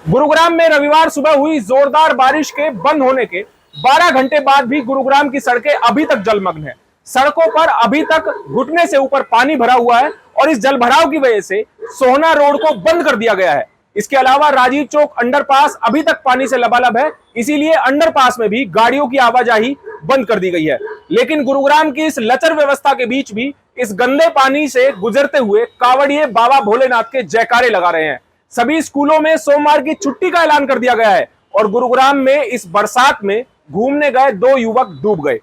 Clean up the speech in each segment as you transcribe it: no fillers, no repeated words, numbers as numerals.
गुरुग्राम में रविवार सुबह हुई जोरदार बारिश के बंद होने के 12 घंटे बाद भी गुरुग्राम की सड़कें अभी तक जलमग्न है। सड़कों पर अभी तक घुटने से ऊपर पानी भरा हुआ है और इस जलभराव की वजह से सोहना रोड को बंद कर दिया गया है। इसके अलावा राजीव चौक अंडरपास अभी तक पानी से लबालब है, इसीलिए अंडरपास में भी गाड़ियों की आवाजाही बंद कर दी गई है। लेकिन गुरुग्राम की इस लचर व्यवस्था के बीच भी इस गंदे पानी से गुजरते हुए कांवड़िए बाबा भोलेनाथ के जयकारे लगा रहे हैं। सभी स्कूलों में सोमवार की छुट्टी का ऐलान कर दिया गया है और गुरुग्राम में इस बरसात में घूमने गए 2 युवक डूब गए।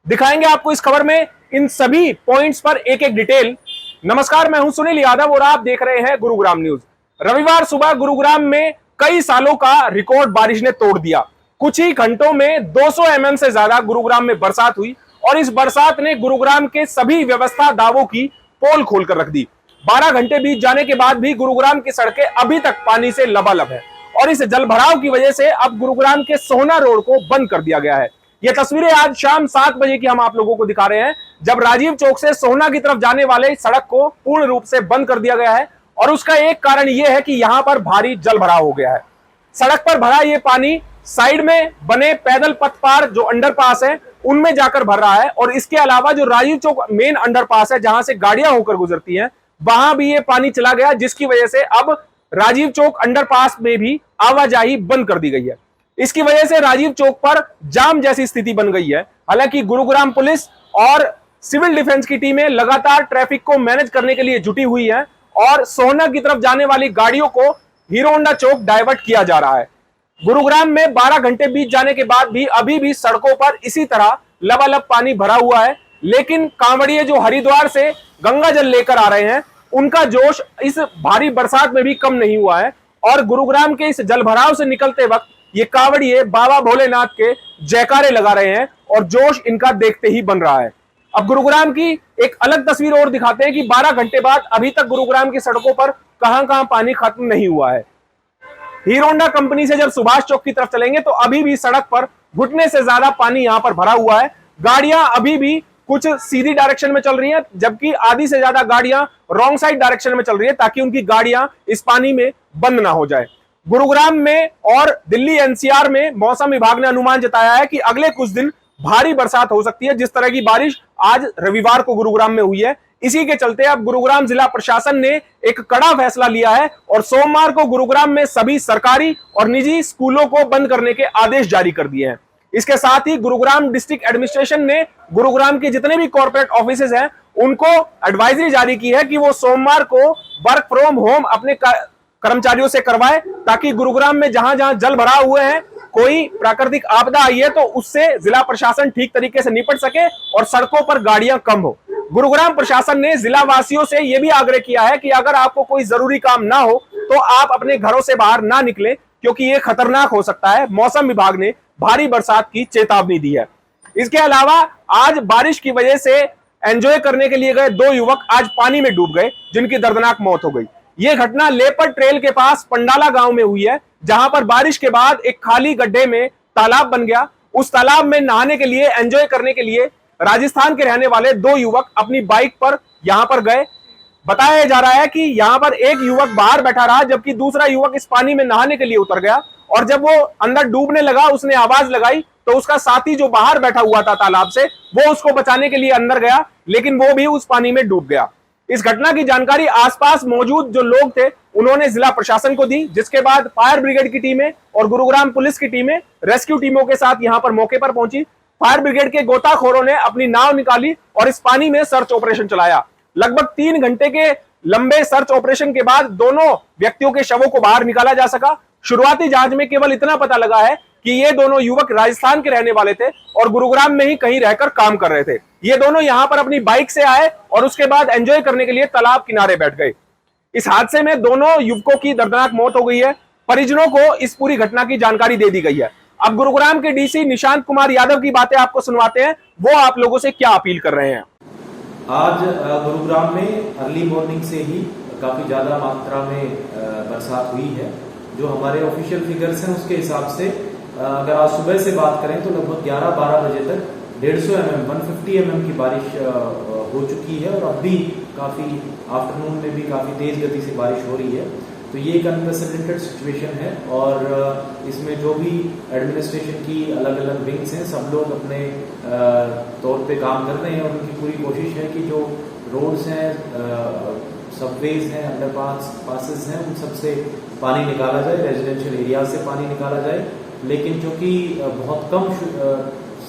दिखाएंगे आपको इस खबर में इन सभी पॉइंट्स पर एक एक डिटेल। नमस्कार, मैं हूं सुनील यादव और आप देख रहे हैं गुरुग्राम न्यूज। रविवार सुबह गुरुग्राम में कई सालों का रिकॉर्ड बारिश ने तोड़ दिया। कुछ ही घंटों में 200 mm से ज्यादा गुरुग्राम में बरसात हुई और इस बरसात ने गुरुग्राम के सभी व्यवस्था दावों की पोल खोलकर रख दी। 12 घंटे बीत जाने के बाद भी गुरुग्राम की सड़कें अभी तक पानी से लबालब है और इस जलभराव की वजह से अब गुरुग्राम के सोहना रोड को बंद कर दिया गया है। ये तस्वीरें आज शाम 7 बजे की हम आप लोगों को दिखा रहे हैं, जब राजीव चौक से सोहना की तरफ जाने वाले सड़क को पूर्ण रूप से बंद कर दिया गया है और उसका एक कारण यह है कि यहां पर भारी जलभराव हो गया है। सड़क पर भरा ये पानी साइड में बने पैदल पथ पार जो अंडरपास है उनमें जाकर भर रहा है और इसके अलावा जो राजीव चौक मेन अंडरपास है जहां से गाड़ियां होकर गुजरती हैं वहां भी ये पानी चला गया, जिसकी वजह से अब राजीव चौक अंडरपास में भी आवाजाही बंद कर दी गई है। इसकी वजह से राजीव चौक पर जाम जैसी स्थिति बन गई है। हालांकि गुरुग्राम पुलिस और सिविल डिफेंस की टीमें लगातार ट्रैफिक को मैनेज करने के लिए जुटी हुई है और सोहना की तरफ जाने वाली गाड़ियों को हीरो होंडा चौक डाइवर्ट किया जा रहा है। गुरुग्राम में 12 घंटे बीत जाने के बाद भी अभी भी सड़कों पर इसी तरह लबालब पानी भरा हुआ है, लेकिन कांवड़िए जो हरिद्वार से गंगा जल लेकर आ रहे हैं उनका जोश इस भारी बरसात में भी कम नहीं हुआ है और गुरुग्राम के इस जलभराव से निकलते वक्त ये कांवड़िए बाबा भोलेनाथ के जयकारे लगा रहे हैं और जोश इनका देखते ही बन रहा है। अब गुरुग्राम की एक अलग तस्वीर और दिखाते हैं कि 12 घंटे बाद अभी तक गुरुग्राम की सड़कों पर कहां-कहां पानी खत्म नहीं हुआ है। हीरो होंडा कंपनी से जब सुभाष चौक की तरफ चलेंगे तो अभी भी सड़क पर घुटने से ज्यादा पानी यहां पर भरा हुआ है। गाड़ियां अभी भी कुछ सीधी डायरेक्शन में चल रही हैं, जबकि आधी से ज्यादा गाड़ियां रॉन्ग साइड डायरेक्शन में चल रही है ताकि उनकी गाड़ियां इस पानी में बंद ना हो जाए। गुरुग्राम में और दिल्ली एनसीआर में मौसम विभाग ने अनुमान जताया है कि अगले कुछ दिन भारी बरसात हो सकती है, जिस तरह की बारिश आज रविवार को गुरुग्राम में हुई है। इसी के चलते अब गुरुग्राम जिला प्रशासन ने एक कड़ा फैसला लिया है और सोमवार को गुरुग्राम में सभी सरकारी और निजी स्कूलों को बंद करने के आदेश जारी कर दिए हैं। इसके साथ ही गुरुग्राम डिस्ट्रिक्ट एडमिनिस्ट्रेशन ने गुरुग्राम के जितने भी कॉर्पोरेट ऑफिसेज हैं उनको एडवाइजरी जारी की है कि वो सोमवार को वर्क फ्रॉम होम अपने कर्मचारियों से करवाए, ताकि गुरुग्राम में जहां जहां जल भरा हुए हैं, कोई प्राकृतिक आपदा आई है तो उससे जिला प्रशासन ठीक तरीके से निपट सके और सड़कों पर गाड़ियां कम हो। गुरुग्राम प्रशासन ने जिला वासियों से यह भी आग्रह किया है कि अगर आपको कोई जरूरी काम ना हो तो आप अपने घरों से बाहर ना निकलें, क्योंकि यह खतरनाक हो सकता है। मौसम विभाग ने भारी बरसात की चेतावनी दी है। इसके अलावा आज बारिश की वजह से एंजॉय करने के लिए गए 2 युवक आज पानी में डूब गए, जिनकी दर्दनाक मौत हो गई। यह घटना लेपर्ड ट्रेल के पास पंडाला गांव में हुई है, जहां पर बारिश के बाद एक खाली गड्ढे में तालाब बन गया। उस तालाब में नहाने के लिए, एंजॉय करने के लिए राजस्थान के रहने वाले 2 युवक अपनी बाइक पर यहां पर गए। बताया जा रहा है कि यहां पर एक युवक बाहर बैठा रहा, जबकि दूसरा युवक इस पानी में नहाने के लिए उतर गया और जब वो अंदर डूबने लगा उसने आवाज लगाई तो उसका साथी जो बाहर बैठा हुआ था तालाब से, वो उसको बचाने के लिए अंदर गया, लेकिन वो भी उस पानी में डूब गया। इस घटना की जानकारी आसपास मौजूद जो लोग थे उन्होंने जिला प्रशासन को दी, जिसके बाद फायर ब्रिगेड की टीमें और गुरुग्राम पुलिस की टीमें रेस्क्यू टीमों के साथ यहां पर मौके पर पहुंची। फायर ब्रिगेड के गोताखोरों ने अपनी नाव निकाली और इस पानी में सर्च ऑपरेशन चलाया। लगभग 3 घंटे के लंबे सर्च ऑपरेशन के बाद दोनों व्यक्तियों के शवों को बाहर निकाला जा सका। शुरुआती जांच में केवल इतना पता लगा है कि ये दोनों युवक राजस्थान के रहने वाले थे और गुरुग्राम में ही कहीं रहकर काम कर रहे थे। ये दोनों यहां पर अपनी बाइक से आए और उसके बाद एंजॉय करने के लिए तालाब किनारे बैठ गए। इस हादसे में दोनों युवकों की दर्दनाक मौत हो गई है। परिजनों को इस पूरी घटना की जानकारी दे दी गई है। अब गुरुग्राम के डीसी निशांत कुमार यादव की बातें आपको सुनवाते हैं, वो आप लोगों से क्या अपील कर रहे हैं। आज गुरुग्राम में अर्ली मॉर्निंग से ही काफी ज्यादा मात्रा में बरसात हुई है। जो हमारे ऑफिशियल फिगर्स हैं उसके हिसाब से अगर आज सुबह से बात करें तो लगभग 11-12 बजे तक 150 mm 150 mm की बारिश हो चुकी है और अब भी काफी आफ्टरनून में भी काफी तेज गति से बारिश हो रही है। तो ये एक अनप्रेसिडेंटेड सिचुएशन है और इसमें जो भी एडमिनिस्ट्रेशन की अलग अलग विंग्स हैं सब लोग अपने तौर पे काम कर रहे हैं और उनकी पूरी कोशिश है कि जो रोड्स हैं, सबवेज हैं, अंडरपासेस हैं, उन सब से पानी निकाला जाए, रेजिडेंशियल एरिया से पानी निकाला जाए। लेकिन चूंकि बहुत कम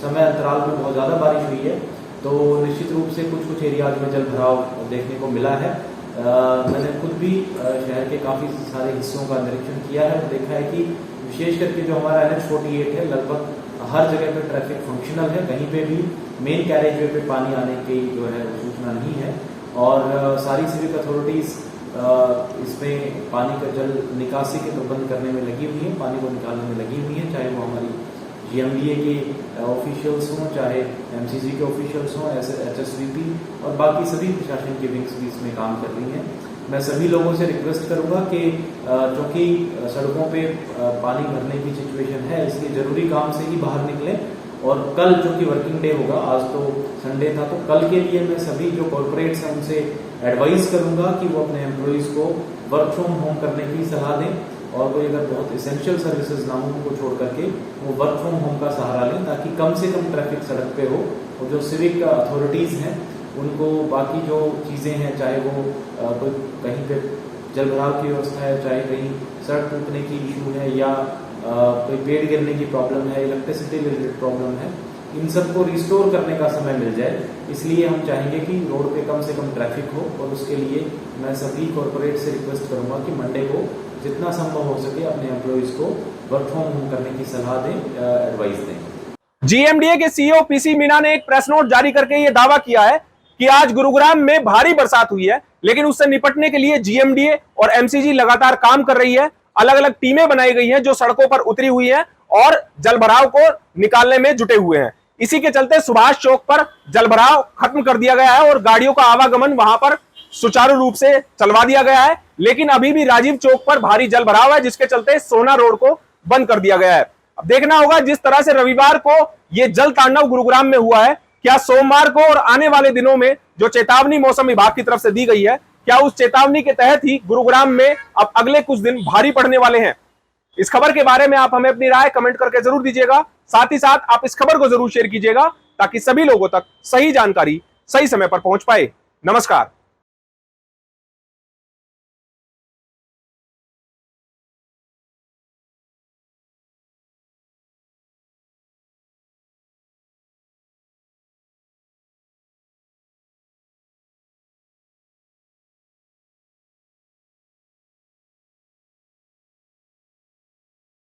समय अंतराल में बहुत ज़्यादा बारिश हुई है तो निश्चित रूप से कुछ एरियाज में जल भराव देखने को मिला है। मैंने खुद भी शहर के काफ़ी सारे हिस्सों का निरीक्षण किया है और देखा है कि विशेष करके जो हमारा NH-48 है लगभग हर जगह पे ट्रैफिक फंक्शनल है, कहीं पे भी मेन कैरेज वे पे पानी आने की जो है सूचना नहीं है और सारी सिविक अथॉरिटीज़ इसमें पानी का जल निकासी के प्रबंध करने में लगी हुई है, पानी को निकालने में लगी हुई है, चाहे वो हमारी GMDA के ऑफिशियल्स हों, चाहे MCG के ऑफिशियल्स हों, HSVP और बाकी सभी प्रशासन की विंग्स भी इसमें काम कर रही हैं। मैं सभी लोगों से रिक्वेस्ट करूंगा कि क्योंकि सड़कों पे पानी भरने की सिचुएशन है इसलिए ज़रूरी काम से ही बाहर निकलें और कल जो कि वर्किंग डे होगा, आज तो संडे था, तो कल के लिए मैं सभी जो कॉरपोरेट्स हैं उनसे एडवाइस करूंगा कि वो अपने एम्प्लॉयज़ को वर्क फ्रॉम होम करने की सलाह दें और कोई अगर बहुत इसेंशियल सर्विसेज ना हो उनको छोड़ करके वो वर्क फ्रॉम होम का सहारा लें ताकि कम से कम ट्रैफिक सड़क पे हो और जो सिविक अथॉरिटीज़ हैं उनको बाकी जो चीज़ें हैं, चाहे वो कोई कहीं पे जल भराव की व्यवस्था है, चाहे कहीं सड़क टूटने की इशू है या कोई पेड़ गिरने की प्रॉब्लम है, इलेक्ट्रिसिटी रिलेटेड प्रॉब्लम है, इन सबको रिस्टोर करने का समय मिल जाए। इसलिए हम चाहेंगे कि रोड पे कम से कम ट्रैफिक हो और उसके लिए मैं सभी कॉरपोरेट से रिक्वेस्ट करूंगा कि मंडे को जितना संभव हो सके अपने एम्प्लॉयज को वर्क फ्रॉम होम करने की सलाह दें, एडवाइस दें। GMDA के CEO PC मीना ने एक प्रेस नोट जारी करके यह दावा किया है कि आज गुरुग्राम में भारी बरसात हुई है, लेकिन उससे निपटने के लिए GMDA और MCG लगातार काम कर रही है। अलग अलग टीमें बनाई गई हैं जो सड़कों पर उतरी हुई हैं और जलभराव को निकालने में जुटे हुए हैं। इसी के चलते सुभाष चौक पर जलभराव खत्म कर दिया गया है और गाड़ियों का आवागमन वहां पर सुचारू रूप से चलवा दिया गया है। लेकिन अभी भी राजीव चौक पर भारी जलभराव है जिसके चलते सोना रोड को बंद कर दिया गया है। अब देखना होगा जिस तरह से रविवार को यह जल तांडव गुरुग्राम में हुआ है, क्या सोमवार को और आने वाले दिनों में जो चेतावनी मौसम विभाग की तरफ से दी गई है, क्या उस चेतावनी के तहत ही गुरुग्राम में अब अगले कुछ दिन भारी पड़ने वाले हैं। इस खबर के बारे में आप हमें अपनी राय कमेंट करके जरूर दीजिएगा। साथ ही साथ आप इस खबर को जरूर शेयर कीजिएगा ताकि सभी लोगों तक सही जानकारी सही समय पर पहुंच पाए। नमस्कार।